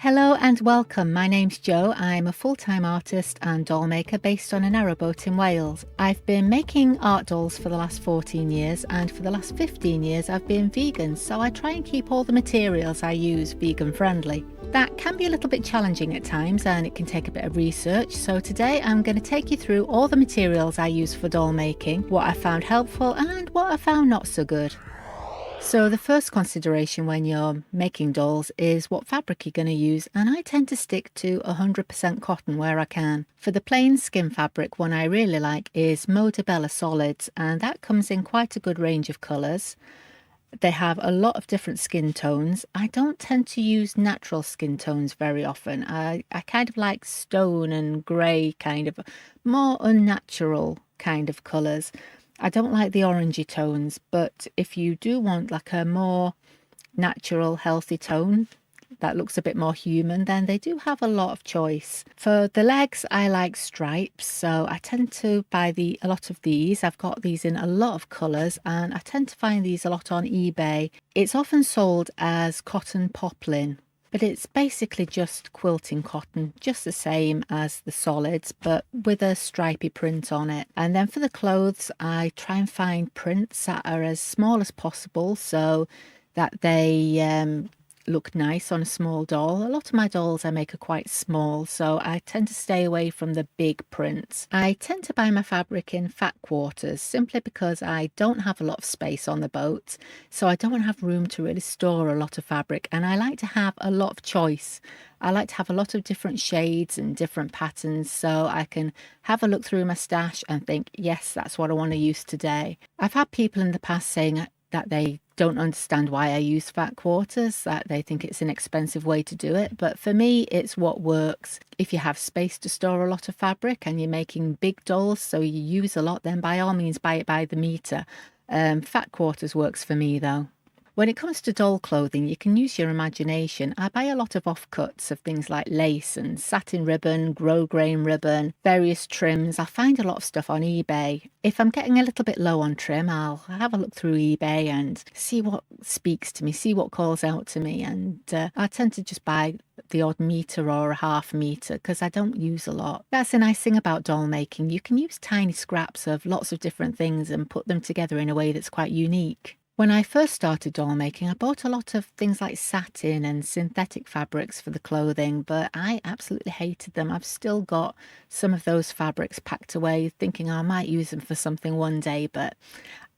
Hello and welcome. My name's Jo. I'm a full-time artist and doll maker based on a narrowboat in Wales. I've been making art dolls for the last 14 years, and for the last 15 years I've been vegan, so I try and keep all the materials I use vegan friendly. That can be a little bit challenging at times and it can take a bit of research, so today I'm going to take you through all the materials I use for doll making, what I found helpful and what I found not so good. So the first consideration when you're making dolls is what fabric you're going to use, and I tend to stick to 100% cotton where I can. For the plain skin fabric, one I really like is Modabella Solids, and that comes in quite a good range of colours. They have a lot of different skin tones. I don't tend to use natural skin tones very often. I kind of like stone and grey, kind of more unnatural kind of colours. I don't like the orangey tones, but if you do want like a more natural, healthy tone that looks a bit more human, then they do have a lot of choice. For the legs, I like stripes, so I tend to buy a lot of these. I've got these in a lot of colours, and I tend to find these a lot on eBay. It's often sold as cotton poplin, but it's basically just quilting cotton, just the same as the solids, but with a stripy print on it. And then for the clothes, I try and find prints that are as small as possible so that they look nice on a small doll. A lot of my dolls I make are quite small, so I tend to stay away from the big prints. I tend to buy my fabric in fat quarters simply because I don't have a lot of space on the boat, so I don't have room to really store a lot of fabric, and I like to have a lot of choice. I like to have a lot of different shades and different patterns so I can have a look through my stash and think, yes, that's what I want to use today. I've had people in the past saying that they don't understand why I use fat quarters, that they think it's an expensive way to do it. But for me, it's what works. If you have space to store a lot of fabric and you're making big dolls, so you use a lot, then by all means buy it by the meter. Fat quarters works for me though. When it comes to doll clothing, you can use your imagination. I buy a lot of offcuts of things like lace and satin ribbon, grosgrain ribbon, various trims. I find a lot of stuff on eBay. If I'm getting a little bit low on trim, I'll have a look through eBay and see what speaks to me, see what calls out to me. And I tend to just buy the odd meter or a half meter because I don't use a lot. That's the nice thing about doll making. You can use tiny scraps of lots of different things and put them together in a way that's quite unique. When I first started doll making, I bought a lot of things like satin and synthetic fabrics for the clothing, but I absolutely hated them. I've still got some of those fabrics packed away, thinking I might use them for something one day, but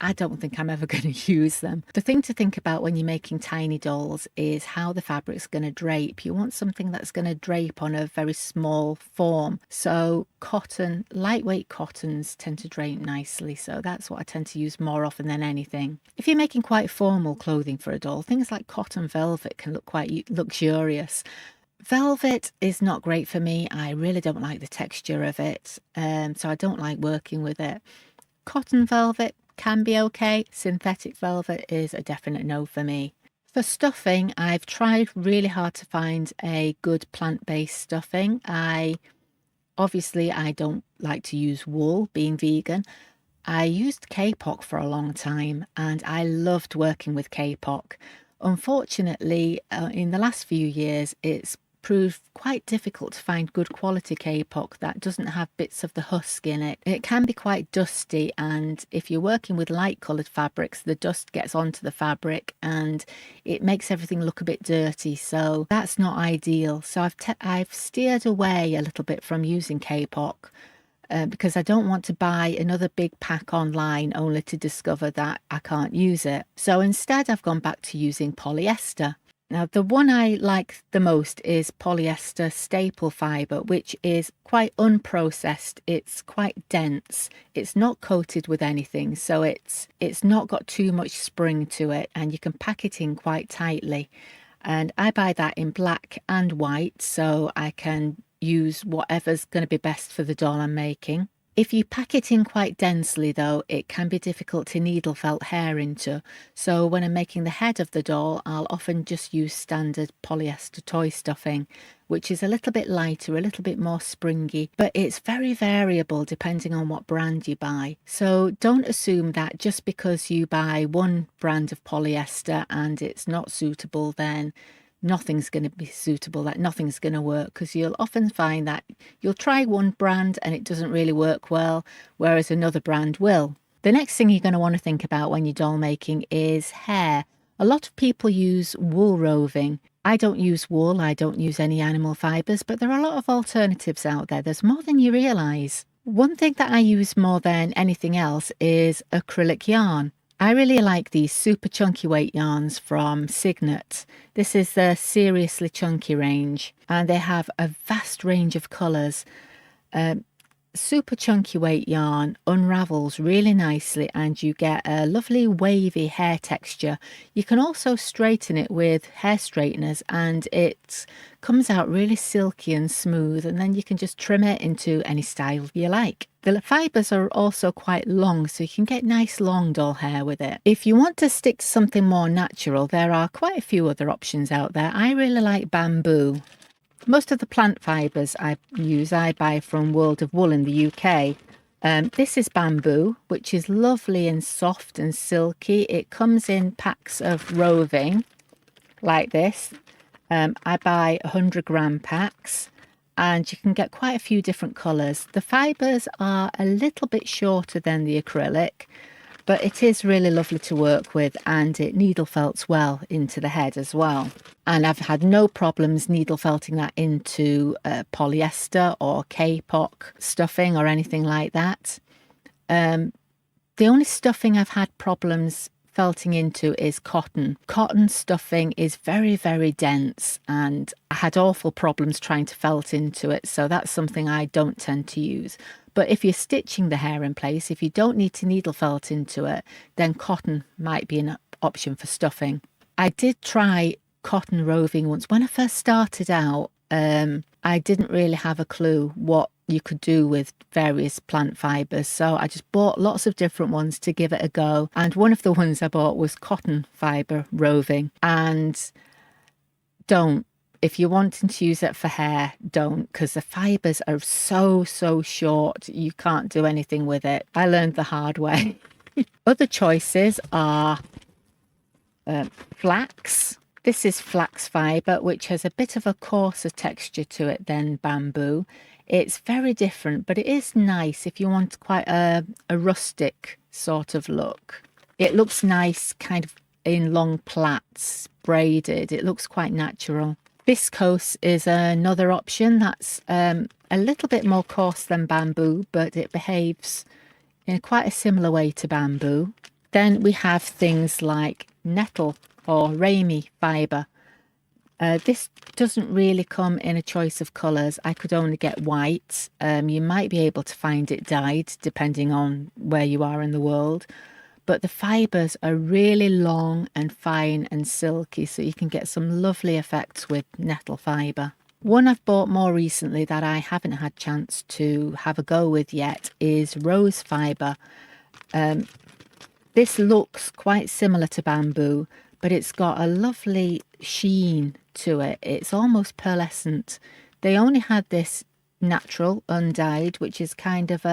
I don't think I'm ever going to use them. The thing to think about when you're making tiny dolls is how the fabric's going to drape. You want something that's going to drape on a very small form. So cotton, lightweight cottons tend to drape nicely. So that's what I tend to use more often than anything. If you're making quite formal clothing for a doll, things like cotton velvet can look quite luxurious. Velvet is not great for me. I really don't like the texture of it, so I don't like working with it. Cotton velvet can be okay. Synthetic velvet is a definite no for me. For stuffing, I've tried really hard to find a good plant-based stuffing. Obviously I don't like to use wool, being vegan. I used Kapok for a long time and I loved working with Kapok. Unfortunately, in the last few years, it's proved quite difficult to find good quality Kapok that doesn't have bits of the husk in it. It can be quite dusty, and if you're working with light coloured fabrics, the dust gets onto the fabric and it makes everything look a bit dirty, so that's not ideal. So I've steered away a little bit from using Kapok. Because I don't want to buy another big pack online only to discover that I can't use it. So instead I've gone back to using polyester. Now the one I like the most is polyester staple fibre, which is quite unprocessed. It's quite dense. It's not coated with anything, so it's not got too much spring to it, and you can pack it in quite tightly. And I buy that in black and white so I can use whatever's going to be best for the doll I'm making. If you pack it in quite densely though, it can be difficult to needle felt hair into. So when I'm making the head of the doll, I'll often just use standard polyester toy stuffing, which is a little bit lighter, a little bit more springy, but it's very variable depending on what brand you buy. So don't assume that just because you buy one brand of polyester and it's not suitable, then nothing's going to be suitable, that nothing's going to work, because you'll often find that you'll try one brand and it doesn't really work well, whereas another brand will. The next thing you're going to want to think about when you're doll making is hair. A lot of people use wool roving. I don't use wool, I don't use any animal fibres, but there are a lot of alternatives out there. There's more than you realise. One thing that I use more than anything else is acrylic yarn. I really like these super chunky weight yarns from Signet. This is the Seriously Chunky range, and they have a vast range of colours. Super chunky weight yarn unravels really nicely and you get a lovely wavy hair texture. You can also straighten it with hair straighteners and it comes out really silky and smooth, and then you can just trim it into any style you like. The fibres are also quite long, so you can get nice long doll hair with it. If you want to stick to something more natural, there are quite a few other options out there. I really like bamboo. Most of the plant fibres I use, I buy from World of Wool in the UK. This is bamboo, which is lovely and soft and silky. It comes in packs of roving, like this. I buy 100-gram packs, and you can get quite a few different colours. The fibres are a little bit shorter than the acrylic, but it is really lovely to work with, and it needle felts well into the head as well. And I've had no problems needle felting that into polyester or Kapok stuffing or anything like that. The only stuffing I've had problems felting into is cotton. Cotton stuffing is very, very dense, and I had awful problems trying to felt into it, so that's something I don't tend to use. But if you're stitching the hair in place, if you don't need to needle felt into it, then cotton might be an option for stuffing. I did try cotton roving once. When I first started out, I didn't really have a clue what you could do with various plant fibres, so I just bought lots of different ones to give it a go, and one of the ones I bought was cotton fibre roving. And if you're wanting to use it for hair, don't, because the fibres are so short, you can't do anything with it. I learned the hard way. Other choices are flax. This is flax fibre, which has a bit of a coarser texture to it than bamboo. It's very different, but it is nice if you want quite a rustic sort of look. It looks nice kind of in long plaits, braided. It looks quite natural. Viscose is another option that's a little bit more coarse than bamboo, but it behaves in quite a similar way to bamboo. Then we have things like nettle or Ramie fibre. This doesn't really come in a choice of colours. I could only get white. You might be able to find it dyed depending on where you are in the world. But the fibres are really long and fine and silky, so you can get some lovely effects with nettle fibre. One I've bought more recently that I haven't had chance to have a go with yet is rose fibre. This looks quite similar to bamboo, but it's got a lovely sheen to it. It's almost pearlescent. They only had this natural, undyed, which is kind of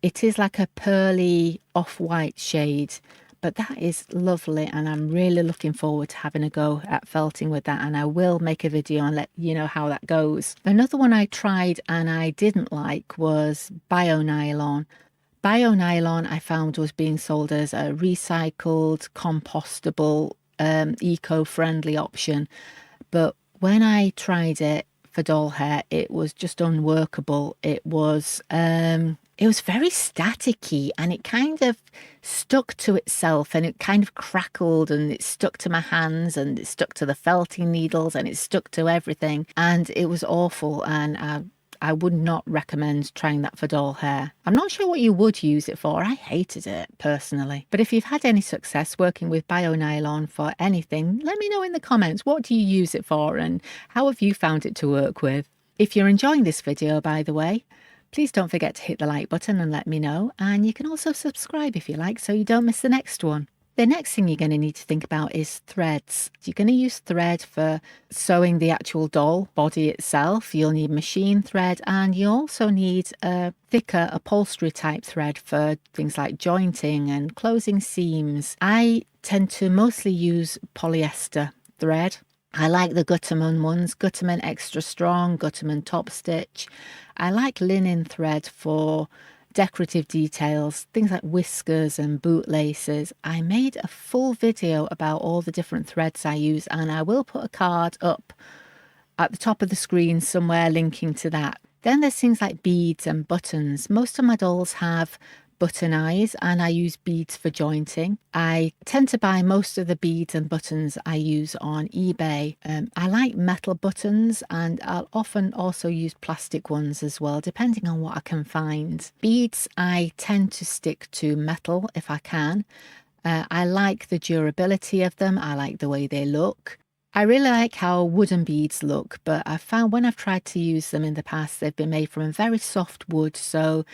it is like a pearly off-white shade, but that is lovely, and I'm really looking forward to having a go at felting with that, and I will make a video and let you know how that goes. Another one I tried and I didn't like was BioNylon. BioNylon I found was being sold as a recycled, compostable, eco-friendly option, but when I tried it for doll hair, it was just unworkable. It was very staticky, and it kind of stuck to itself, and it kind of crackled, and it stuck to my hands, and it stuck to the felting needles, and it stuck to everything, and it was awful, and I would not recommend trying that for doll hair. I'm not sure what you would use it for. I hated it personally. But if you've had any success working with BioNylon for anything, let me know in the comments. What do you use it for, and how have you found it to work with? If you're enjoying this video, by the way, please don't forget to hit the like button and let me know. And you can also subscribe if you like, so you don't miss the next one. The next thing you're going to need to think about is threads. You're going to use thread for sewing the actual doll body itself. You'll need machine thread, and you also need a thicker upholstery type thread for things like jointing and closing seams. I tend to mostly use polyester thread. I like the Gutermann ones, Gutermann Extra Strong, Gutermann Top Stitch. I like linen thread for decorative details, things like whiskers and bootlaces. I made a full video about all the different threads I use, and I will put a card up at the top of the screen somewhere linking to that. Then there's things like beads and buttons. Most of my dolls have button eyes and I use beads for jointing. I tend to buy most of the beads and buttons I use on eBay. I like metal buttons and I'll often also use plastic ones as well, depending on what I can find. Beads, I tend to stick to metal if I can. I like the durability of them. I like the way they look. I really like how wooden beads look, but I've found when I've tried to use them in the past, they've been made from a very soft wood, so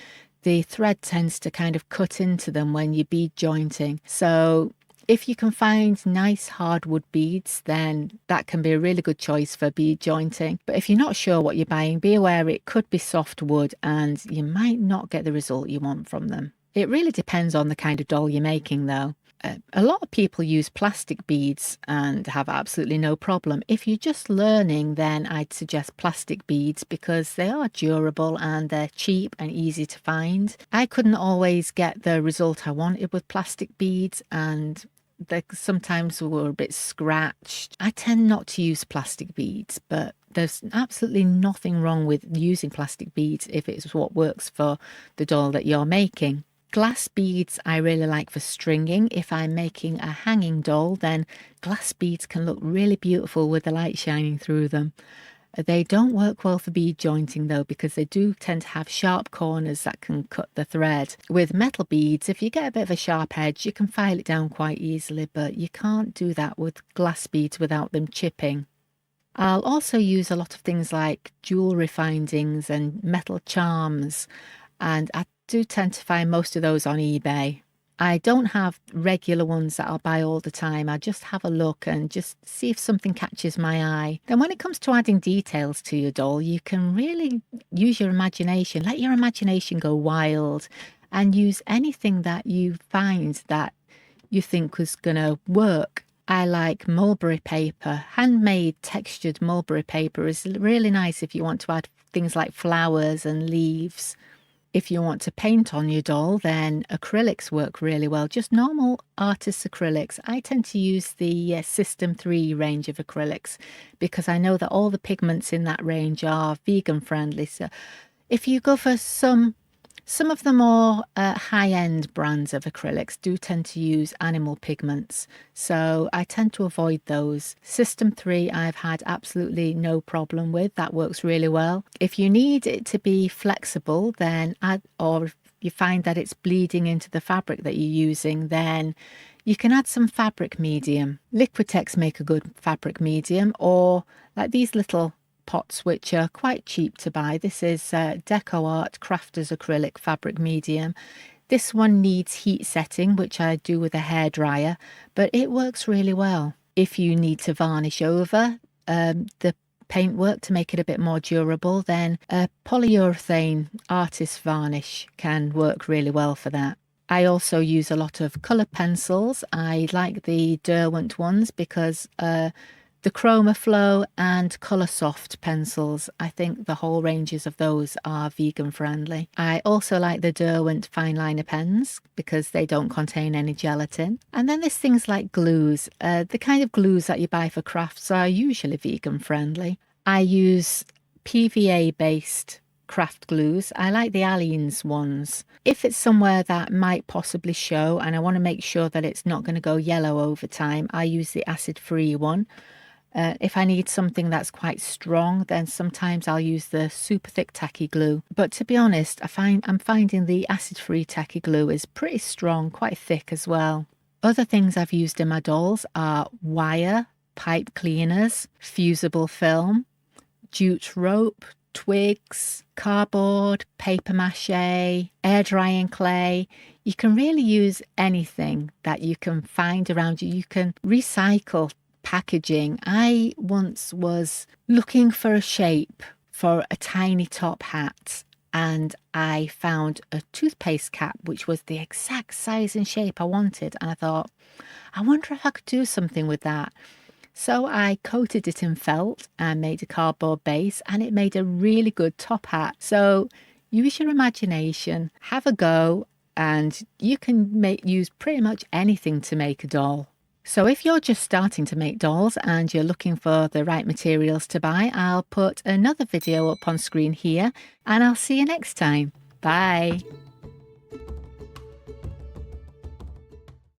the thread tends to kind of cut into them when you're bead jointing. So if you can find nice hardwood beads, then that can be a really good choice for bead jointing. But if you're not sure what you're buying, be aware it could be soft wood and you might not get the result you want from them. It really depends on the kind of doll you're making though. A lot of people use plastic beads and have absolutely no problem. If you're just learning, then I'd suggest plastic beads because they are durable and they're cheap and easy to find. I couldn't always get the result I wanted with plastic beads and they sometimes were a bit scratched. I tend not to use plastic beads, but there's absolutely nothing wrong with using plastic beads if it's what works for the doll that you're making. Glass beads I really like for stringing. If I'm making a hanging doll, then glass beads can look really beautiful with the light shining through them. They don't work well for bead jointing though, because they do tend to have sharp corners that can cut the thread. With metal beads, if you get a bit of a sharp edge, you can file it down quite easily, but you can't do that with glass beads without them chipping. I'll also use a lot of things like jewellery findings and metal charms, and I do tend to find most of those on eBay. I don't have regular ones that I'll buy all the time. I just have a look and just see if something catches my eye. Then when it comes to adding details to your doll, you can really use your imagination. Let your imagination go wild and use anything that you find that you think was going to work. I like mulberry paper. Handmade textured mulberry paper is really nice if you want to add things like flowers and leaves. If you want to paint on your doll, then acrylics work really well. Just normal artist's acrylics. I tend to use the System 3 range of acrylics because I know that all the pigments in that range are vegan friendly. So if you go for some of the more high-end brands of acrylics do tend to use animal pigments, so I tend to avoid those. System 3 I've had absolutely no problem with. That works really well. If you need it to be flexible, then or if you find that it's bleeding into the fabric that you're using, then you can add some fabric medium. Liquitex make a good fabric medium, or like these little pots which are quite cheap to buy. This is Deco Art Crafters Acrylic Fabric Medium. This one needs heat setting, which I do with a hairdryer, but it works really well. If you need to varnish over the paintwork to make it a bit more durable, then a polyurethane artist varnish can work really well for that. I also use a lot of colour pencils. I like the Derwent ones because the Chroma Flow and Coloursoft pencils, I think the whole ranges of those are vegan friendly. I also like the Derwent fine liner pens because they don't contain any gelatin. And then there's things like glues. The kind of glues that you buy for crafts are usually vegan friendly. I use PVA based craft glues. I like the Aleene's ones. If it's somewhere that might possibly show and I want to make sure that it's not going to go yellow over time, I use the acid free one. If I need something that's quite strong, then sometimes I'll use the super thick tacky glue. But to be honest, I'm finding the acid-free tacky glue is pretty strong, quite thick as well. Other things I've used in my dolls are wire, pipe cleaners, fusible film, jute rope, twigs, cardboard, paper mache, air drying clay. You can really use anything that you can find around you. You can recycle packaging. I once was looking for a shape for a tiny top hat and I found a toothpaste cap which was the exact size and shape I wanted, and I thought, I wonder if I could do something with that. So I coated it in felt and made a cardboard base, and it made a really good top hat. So use your imagination, have a go, and you can use pretty much anything to make a doll. So if you're just starting to make dolls and you're looking for the right materials to buy, I'll put another video up on screen here, and I'll see you next time. Bye.